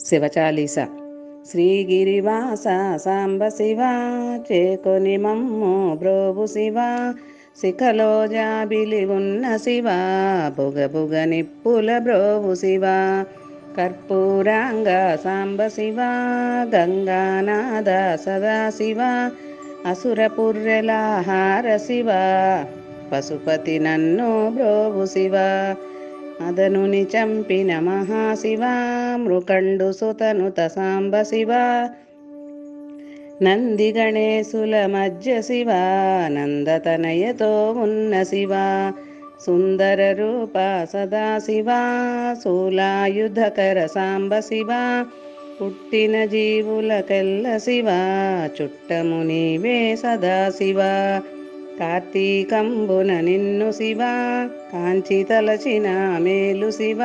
శివచాలీస. శ్రీగిరివాస సాంబ శివ చేకొని మమ్ము బ్రోవు శివ, శిఖలో జాబిలి ఉన్న శివ బుగబుగ నిప్పుల బ్రోవు శివ, కర్పూరాంగ సాంబ శివ గంగానాద సదా శివ, అసురపుర్రెలాహార శివ పశుపతి నన్ను బ్రోవు శివ, అదనుని చంపిన మహాశివ మృకండు సుతనుత సాంబ శివ, నంది గణేశుల మధ్య శివ నందతనయతో ఉన్న శివ, సుందర రూప సదా శివ శూలాయుధకర సాంబ శివ, పుట్టిన జీవులకెల్ల శివ చుట్టము నీవే సదా శివ, కార్తీకంబున నిన్ను శివ కాంచి తలచిన మేలు శివ,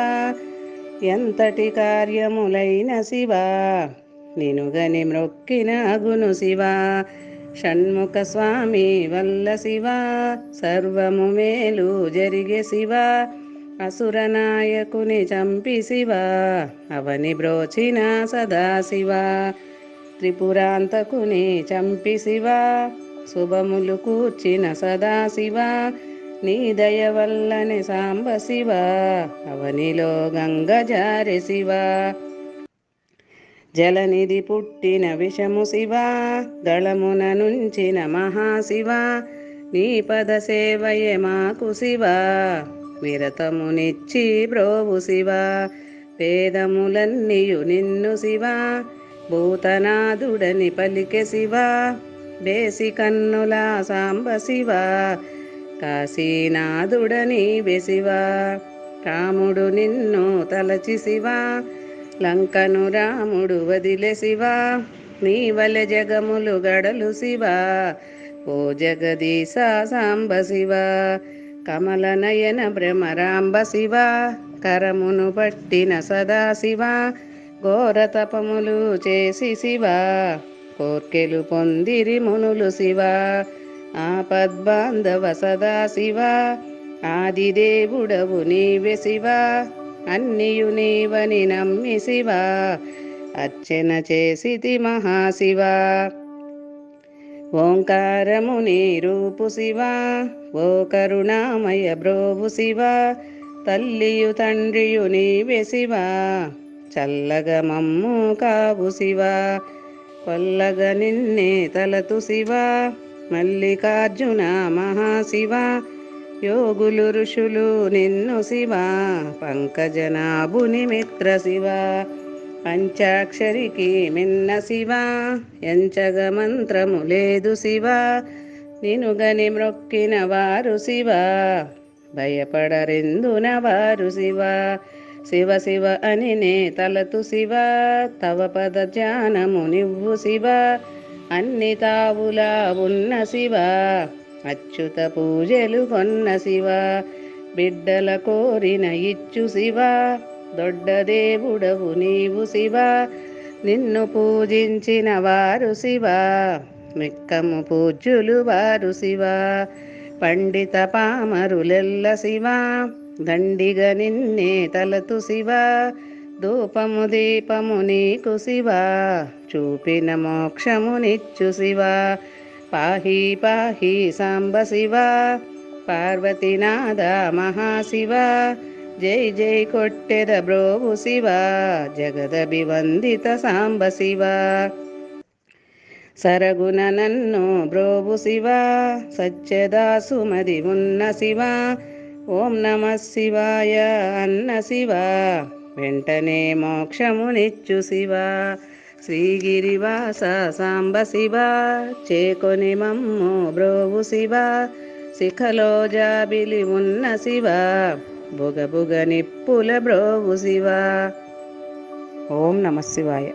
ఎంతటి కార్యములైన శివ నినుగని మ్రొక్కిన అగును శివ, షణ్ముఖ స్వామి వల్ల శివ సర్వము మేలు జరిగే శివ, అసురనాయకుని చంపి శివ అవని బ్రోచిన సదా శివ, త్రిపురాంతకుని చంపి శివ శుభములు కూర్చిన సదా శివ, నీ దయ వల్లనే సాంబ శివ అవనిలో గంగ జారె శివ, జలనిధి పుట్టిన విషము శివ గళమున నుంచిన మహాశివ, నీ పద సేవయే మాకు శివ విరతమునిచ్చి బ్రోవు శివ, వేదములన్నీయు నిన్ను శివ భూతనాథుడని పలికె శివ, బేసి కన్నుల సాంబ శివ కాశీనాథుడని శివ, రాముడు నిన్ను తలచి శివ లంకను రాముడు వదిలే శివ, నీ వలె జగములు గడలు శివ ఓ జగదీశ సాంబ శివ, కమల నయన భ్రమరాంబ శివ కరమును పట్టిన సదా శివ, ఘోర తపములు చేసి శివ కోర్కెలు పొందిరి మునులు శివ, ఆపద్బాంధవ సదా శివ ఆదిదేవుడవు నీవే శివ, అన్నియు నీవని నమ్మి శివ అర్చన చేసితి మహాశివ, ఓంకారము నీ రూపు శివ ఓ కరుణామయ బ్రోవు శివ, తల్లియు తండ్రియు నీవే శివ చల్లగ మమ్ము కావు శివ, కొల్లగ నిన్నే తలతు శివ మల్లికార్జున మహాశివ, యోగులు ఋషులు నిన్ను శివ పంకజనాభుని మిత్ర శివ, పంచాక్షరికి మిన్న శివ ఎంచగ మంత్రము లేదు శివ, నినుగని మ్రొక్కిన వారు శివ భయపడరెందున వారు శివ, శివ శివ అని నే తలతు శివ తవ పద ధ్యానము నివ్వు శివ, అన్ని తావులా ఉన్న శివ అచ్యుత పూజలు కొన్న శివ, బిడ్డల కోరిన ఇచ్చు శివ దొడ్డ దేవుడవు నీవు శివ, నిన్ను పూజించిన వారు శివ మిక్కము పూజ్యులు వారు శివ, పండిత పామరులెల్ల శివ దండిగ నిన్నే తలతు శివ, ధూపము దీపము నీకు శివ చూపిన మోక్షమునిచ్చు శివ, పాహి పాహి సాంబ శివ పార్వతీనాథ మహాశివ, జై జై కొట్టెద బ్రోవు శివ జగదభివందిత సాంబ శివ, సరగుణ నన్ను బ్రోవు శివ సత్యదాసుమది ఉన్న శివ, ఓం నమ శివాయ అన్న శివ వెంటనే మోక్షమునిచ్చు శివ, శ్రీగిరివాస సాంబ శివ చేకొని మమ్ము బ్రోవు శివ, శిఖలో జాబిలి ఉన్న శివ బుగబుగ నిప్పుల బ్రోవు శివ. ఓం నమ శివాయ.